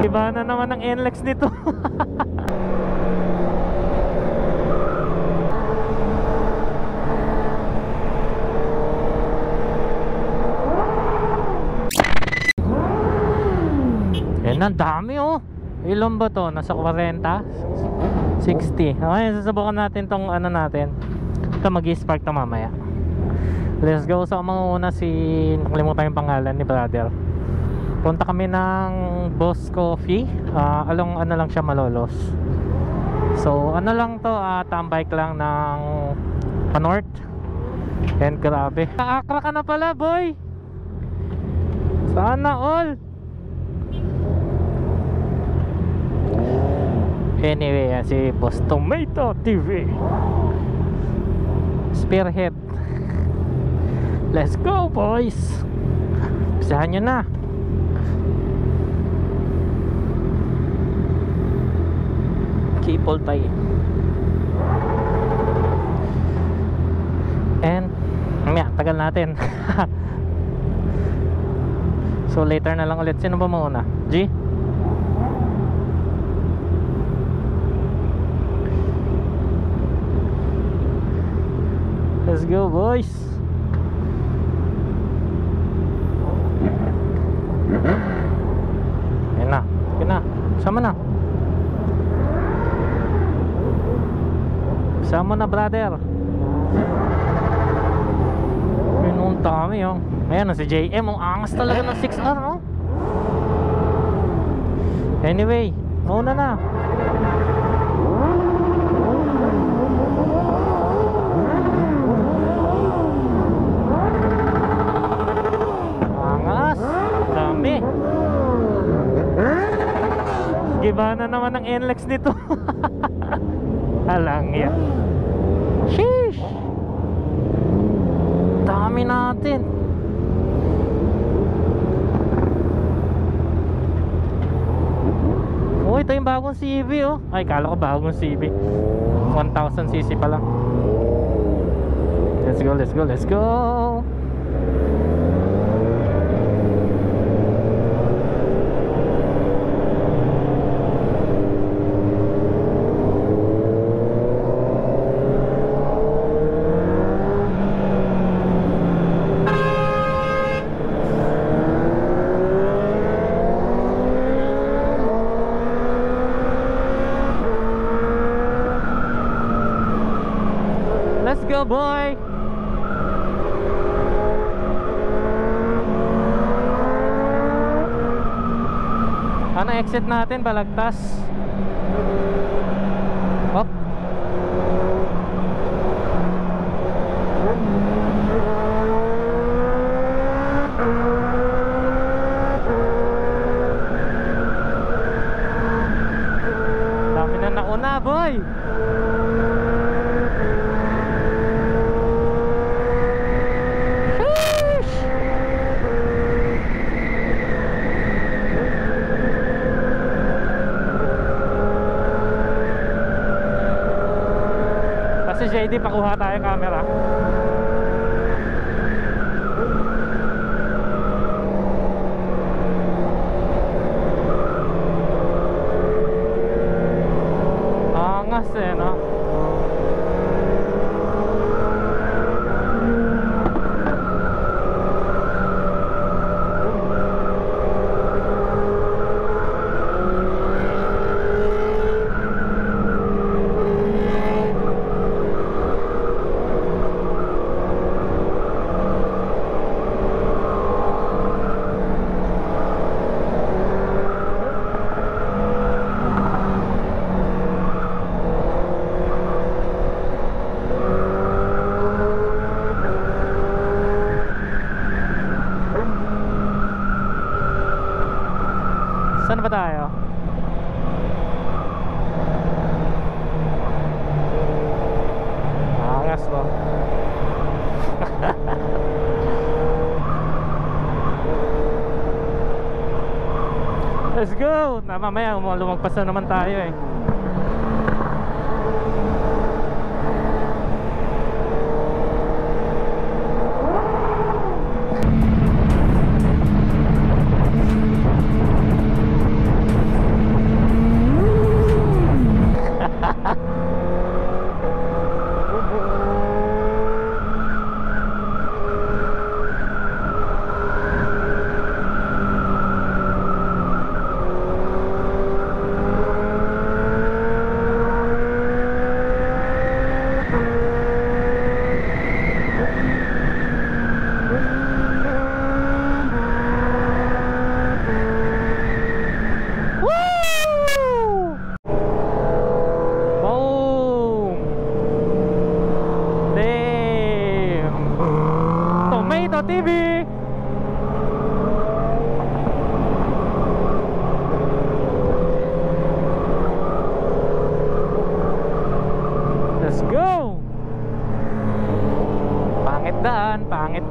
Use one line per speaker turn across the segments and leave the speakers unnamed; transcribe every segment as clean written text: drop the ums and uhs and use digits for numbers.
Iba na naman ang NLEX nito. Yan, ang dami oh. Ilan ba to? Nasa 40? 60. Okay, susubukan natin tong ano natin. Ito, mag-i-spark to mamaya. Let's go. So manguna si, nakalimutan yung pangalan ni brother. Punta kami ng Boss Coffee. Along ano lang siya, Malolos. So ano lang to, tambike lang ng pa-north. And grabe, kaakra ka na pala boy. Sana all. Anyway, si Boss Tomato TV Spearhead. Let's go boys. Pisahan nyo na. Keep all tayo. And mamaya, tagal natin. So later na lang ulit. Sino ba mauna? G? Let's go boys. Ayan na. Sige na. Sama na. Sama na brother. Minun dami oh. Ayan na si JM. Ang angas talaga ng 6R oh. Anyway, mauna na. Iba na naman ang NLEX nito. Alang yan. Sheesh. Dami natin. Oh, ito yung bagong CB oh. Ay, kala ko bagong CB. 1000cc pa lang. Let's go, let's go, let's go. Let's go boy. Ano exit natin? Balagtas. Hop. Dami na nauna boy. Si JD, pakuha tayo camera. Angas eh no. Saan ba tayo? Angas ba? Let's go! Mamaya lumagpas na naman tayo eh.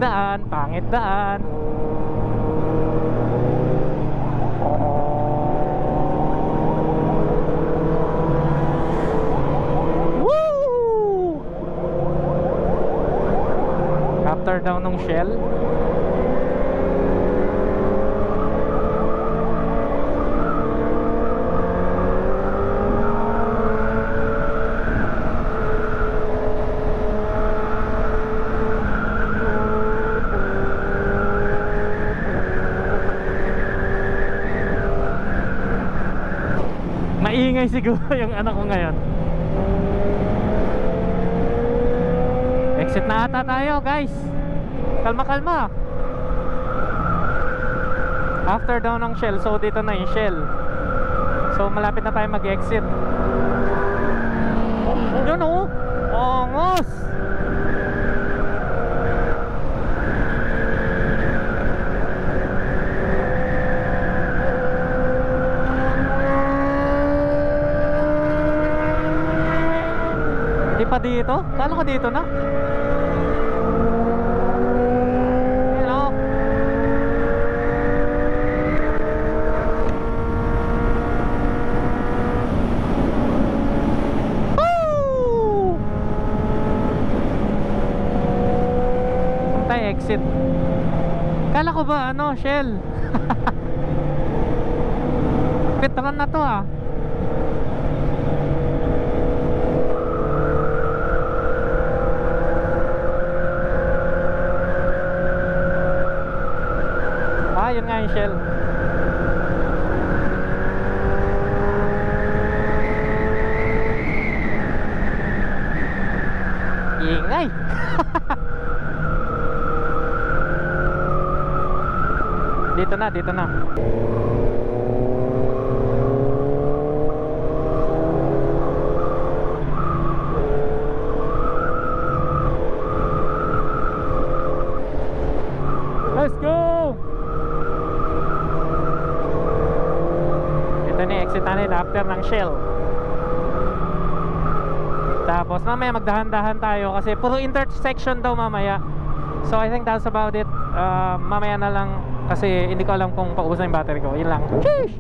daan, pangit daan. Woo! After daw nung Shell. Maingay siguro yung ano ko ngayon. Exit na ata tayo, guys. Kalma kalma. After daw ng Shell, so dito na yung Shell. So malapit na tayo mag-exit. Yun oh, ongos. Di pa dito? Kala ko dito na. Hello. Woo! Tayo exit. Kala ko ba ano, Shell? Petron na to ah. Yun nga yung Shell. Ingay. Dito na, dito na. Let's go. Exit natin after ng Shell. Tapos mamaya magdahan-dahan tayo kasi puro intersection daw mamaya. So I think that's about it. Mamaya na lang kasi hindi ko alam kung paubos na yung battery ko. Yun lang. Sheesh!